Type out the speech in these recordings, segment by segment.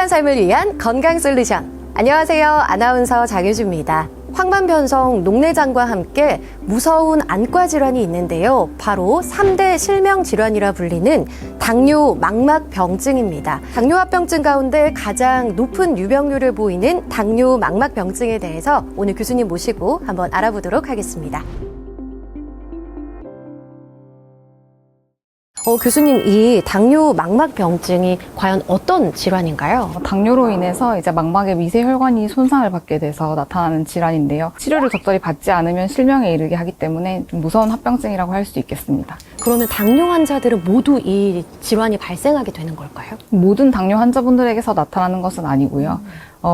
행복한 삶을 위한 건강 솔루션. 안녕하세요. 아나운서 장효주입니다. 황반변성 녹내장과 함께 무서운 안과 질환이 있는데요. 바로 3대 실명 질환이라 불리는 당뇨 망막병증입니다. 당뇨합병증 가운데 가장 높은 유병률을 보이는 당뇨 망막병증에 대해서 오늘 교수님 모시고 한번 알아보도록 하겠습니다. 교수님, 이 당뇨 망막병증이 과연 어떤 질환인가요? 당뇨로 인해서 이제 망막의 미세혈관이 손상을 받게 돼서 나타나는 질환인데요. 치료를 적절히 받지 않으면 실명에 이르게 하기 때문에 좀 무서운 합병증이라고 할 수 있겠습니다. 그러면 당뇨 환자들은 모두 이 질환이 발생하게 되는 걸까요? 모든 당뇨 환자분들에게서 나타나는 것은 아니고요.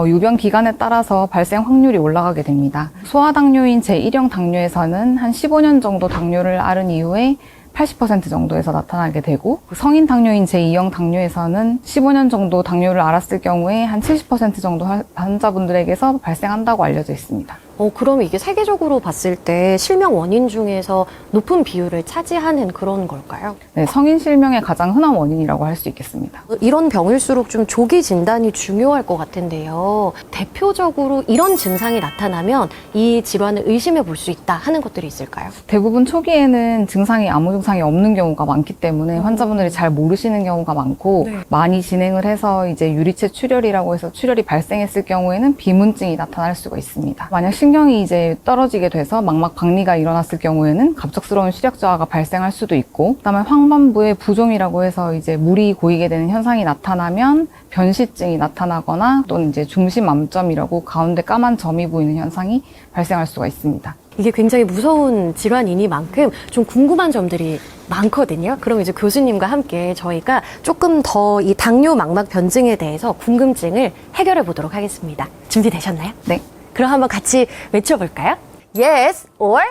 유병 기간에 따라서 발생 확률이 올라가게 됩니다. 소아당뇨인 제1형 당뇨에서는 한 15년 정도 당뇨를 앓은 이후에 80% 정도에서 나타나게 되고, 성인 당뇨인 제2형 당뇨에서는 15년 정도 당뇨를 앓았을 경우에 한 70% 정도 환자분들에게서 발생한다고 알려져 있습니다. 그럼 이게 세계적으로 봤을 때 실명 원인 중에서 높은 비율을 차지하는 그런 걸까요? 네, 성인 실명의 가장 흔한 원인이라고 할 수 있겠습니다. 이런 병일수록 좀 조기 진단이 중요할 것 같은데요. 대표적으로 이런 증상이 나타나면 이 질환을 의심해 볼 수 있다 하는 것들이 있을까요? 대부분 초기에는 증상이 아무 증상이 없는 경우가 많기 때문에 환자분들이 잘 모르시는 경우가 많고, 네. 많이 진행을 해서 이제 유리체 출혈이라고 해서 출혈이 발생했을 경우에는 비문증이 나타날 수가 있습니다. 만약 신경이 이제 떨어지게 돼서 망막 박리가 일어났을 경우에는 갑작스러운 시력 저하가 발생할 수도 있고, 그다음에 황반부에 부종이라고 해서 이제 물이 고이게 되는 현상이 나타나면 변시증이 나타나거나, 또는 이제 중심암점이라고 가운데 까만 점이 보이는 현상이 발생할 수가 있습니다. 이게 굉장히 무서운 질환이니만큼 좀 궁금한 점들이 많거든요. 그럼 이제 교수님과 함께 저희가 조금 더 이 당뇨 망막병증에 대해서 궁금증을 해결해 보도록 하겠습니다. 준비되셨나요? 네. 그럼 한번 같이 외쳐볼까요? Yes or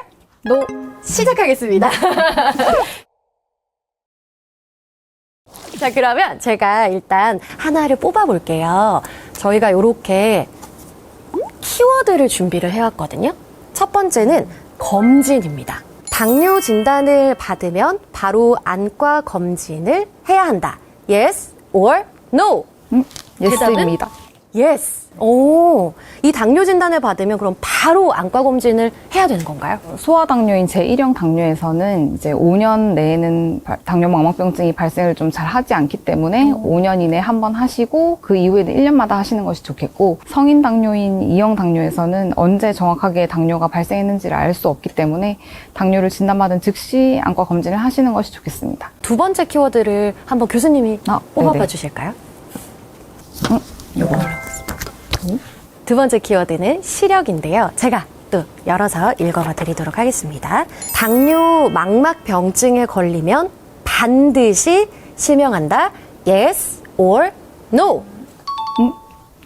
No. 시작하겠습니다. 자, 그러면 제가 일단 하나를 뽑아볼게요. 저희가 이렇게 키워드를 준비를 해왔거든요. 첫 번째는 검진입니다. 당뇨 진단을 받으면 바로 안과 검진을 해야 한다. Yes or No. 예스입니다. Yes. 이 당뇨 진단을 받으면 그럼 바로 안과 검진을 해야 되는 건가요? 소아당뇨인 제1형 당뇨에서는 이제 5년 내에는 당뇨 망막병증이 발생을 좀 잘 하지 않기 때문에 5년 이내에 한 번 하시고 그 이후에는 1년마다 하시는 것이 좋겠고, 성인 당뇨인 2형 당뇨에서는 언제 정확하게 당뇨가 발생했는지를 알 수 없기 때문에 당뇨를 진단받은 즉시 안과 검진을 하시는 것이 좋겠습니다. 두 번째 키워드를 한번 교수님이 뽑아봐 네네. 주실까요? 요거. 두 번째 키워드는 시력인데요. 제가 또 열어서 읽어봐 드리도록 하겠습니다. 당뇨 망막병증에 걸리면 반드시 실명한다. Yes or No.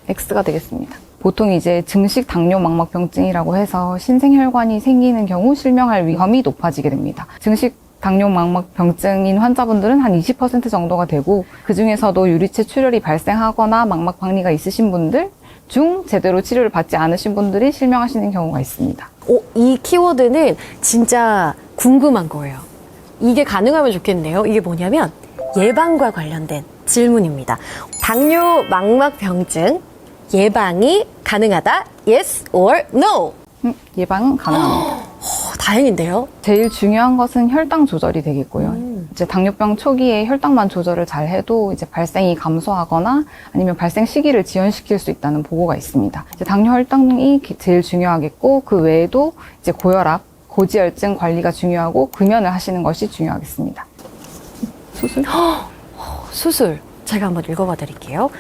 X가 되겠습니다. 보통 이제 증식 당뇨 망막병증이라고 해서 신생혈관이 생기는 경우 실명할 위험이 높아지게 됩니다. 증식 당뇨 망막병증인 환자분들은 한 20% 정도가 되고, 그 중에서도 유리체 출혈이 발생하거나 망막 박리가 있으신 분들 중 제대로 치료를 받지 않으신 분들이 실명하시는 경우가 있습니다. 이 키워드는 진짜 궁금한 거예요. 이게 가능하면 좋겠네요. 이게 뭐냐면 예방과 관련된 질문입니다. 당뇨 망막병증 예방이 가능하다. Yes or No. 예방은 가능합니다. 다행인데요. 제일 중요한 것은 혈당 조절이 되겠고요. 이제 당뇨병 초기에 혈당만 조절을 잘 해도 이제 발생이 감소하거나 아니면 발생 시기를 지연시킬 수 있다는 보고가 있습니다. 이제 당뇨 혈당이 제일 중요하겠고, 그 외에도 이제 고혈압, 고지혈증 관리가 중요하고 금연을 하시는 것이 중요하겠습니다. 수술. 제가 한번 읽어봐 드릴게요.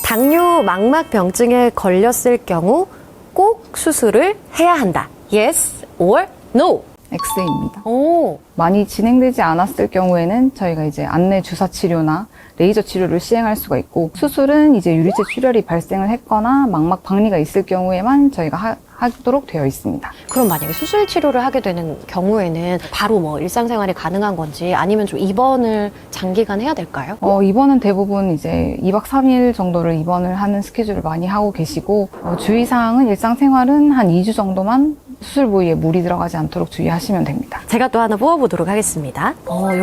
당뇨 망막병증에 걸렸을 경우 꼭 수술을 해야 한다. Yes or No. X입니다. 오. 많이 진행되지 않았을 경우에는 저희가 이제 안내 주사 치료나 레이저 치료를 시행할 수가 있고, 수술은 이제 유리체 출혈이 발생을 했거나 망막 박리가 있을 경우에만 저희가 하도록 되어 있습니다. 그럼 만약에 수술 치료를 하게 되는 경우에는 바로 뭐 일상생활이 가능한 건지, 아니면 좀 입원을 장기간 해야 될까요? 입원은 대부분 이제 2박 3일 정도를 입원을 하는 스케줄을 많이 하고 계시고, 주의사항은 일상생활은 한 2주 정도만 수술 부위에 물이 들어가지 않도록 주의하시면 됩니다. 제가 또 하나 뽑아보도록 하겠습니다.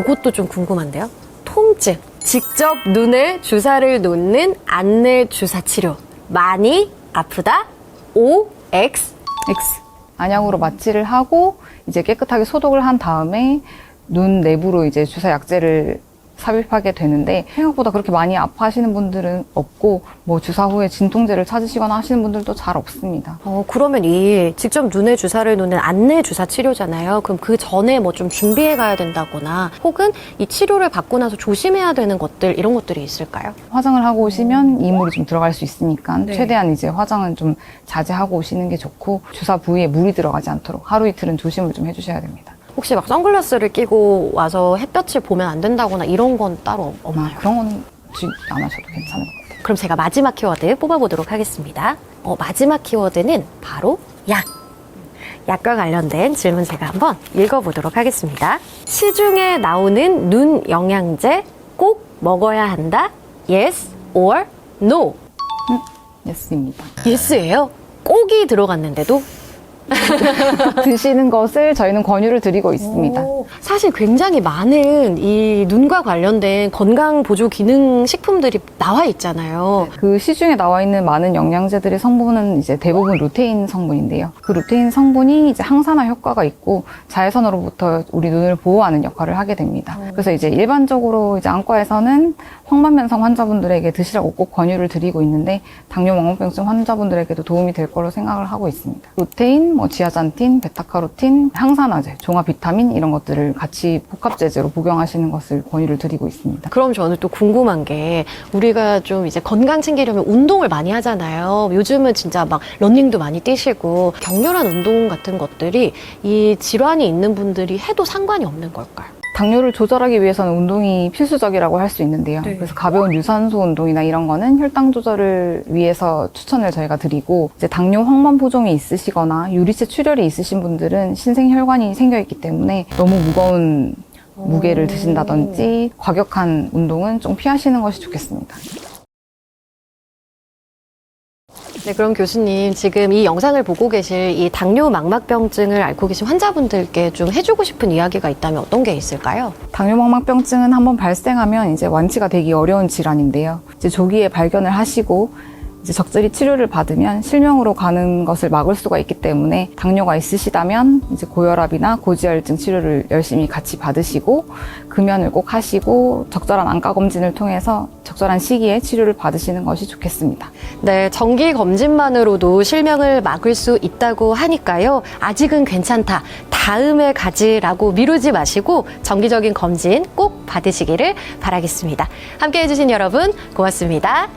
이것도 좀 궁금한데요. 통증. 직접 눈에 주사를 놓는 안내 주사 치료. 많이 아프다. O, X. X. 안약으로 마취를 하고 이제 깨끗하게 소독을 한 다음에 눈 내부로 이제 주사 약제를 삽입하게 되는데 생각보다 그렇게 많이 아파하시는 분들은 없고 뭐 주사 후에 진통제를 찾으시거나 하시는 분들도 잘 없습니다. 그러면 이 직접 눈에 주사를 놓는 안내 주사 치료잖아요. 그럼 그 전에 뭐 좀 준비해 가야 된다거나 혹은 이 치료를 받고 나서 조심해야 되는 것들 이런 것들이 있을까요? 화장을 하고 오시면 이물이 좀 들어갈 수 있으니까 네. 최대한 이제 화장은 좀 자제하고 오시는 게 좋고 주사 부위에 물이 들어가지 않도록 하루 이틀은 조심을 좀 해주셔야 됩니다. 혹시 막 선글라스를 끼고 와서 햇볕을 보면 안 된다거나 이런 건 따로 없나요? 그런 건 안 하셔도 괜찮을 것 같아요. 그럼 제가 마지막 키워드 뽑아보도록 하겠습니다. 마지막 키워드는 바로 약. 약과 관련된 질문 제가 한번 읽어보도록 하겠습니다. 시중에 나오는 눈 영양제 꼭 먹어야 한다? Yes or no? 예스입니다. Yes예요? 꼭이 들어갔는데도? 드시는 것을 저희는 권유를 드리고 있습니다. 사실 굉장히 많은 이 눈과 관련된 건강 보조 기능 식품들이 나와 있잖아요. 그 시중에 나와 있는 많은 영양제들의 성분은 이제 대부분 루테인 성분인데요. 그 루테인 성분이 이제 항산화 효과가 있고 자외선으로부터 우리 눈을 보호하는 역할을 하게 됩니다. 그래서 이제 일반적으로 이제 안과에서는 황반변성 환자분들에게 드시라고 꼭 권유를 드리고 있는데 당뇨 망막병증 환자분들에게도 도움이 될 거로 생각을 하고 있습니다. 루테인, 뭐 지아잔틴, 베타카로틴, 항산화제, 종합 비타민 이런 것들을 같이 복합제제로 복용하시는 것을 권유를 드리고 있습니다. 그럼 저는 또 궁금한 게 우리가 좀 이제 건강 챙기려면 운동을 많이 하잖아요. 요즘은 진짜 막 러닝도 많이 뛰시고 격렬한 운동 같은 것들이 이 질환이 있는 분들이 해도 상관이 없는 걸까요? 당뇨를 조절하기 위해서는 운동이 필수적이라고 할 수 있는데요. 네. 그래서 가벼운 유산소 운동이나 이런 거는 혈당 조절을 위해서 추천을 저희가 드리고 이제 당뇨 황반 포종이 있으시거나 유리체 출혈이 있으신 분들은 신생혈관이 생겨 있기 때문에 너무 무거운 무게를 드신다든지 과격한 운동은 좀 피하시는 것이 좋겠습니다. 네, 그럼 교수님 지금 이 영상을 보고 계실 이 당뇨 망막병증을 앓고 계신 환자분들께 좀 해주고 싶은 이야기가 있다면 어떤 게 있을까요? 당뇨망막병증은 한번 발생하면 이제 완치가 되기 어려운 질환인데요. 이제 조기에 발견을 하시고 이제 적절히 치료를 받으면 실명으로 가는 것을 막을 수가 있기 때문에 당뇨가 있으시다면 이제 고혈압이나 고지혈증 치료를 열심히 같이 받으시고 금연을 꼭 하시고 적절한 안과 검진을 통해서 적절한 시기에 치료를 받으시는 것이 좋겠습니다. 네, 정기 검진만으로도 실명을 막을 수 있다고 하니까요. 아직은 괜찮다. 다음에 가지라고 미루지 마시고 정기적인 검진 꼭 받으시기를 바라겠습니다. 함께 해주신 여러분 고맙습니다.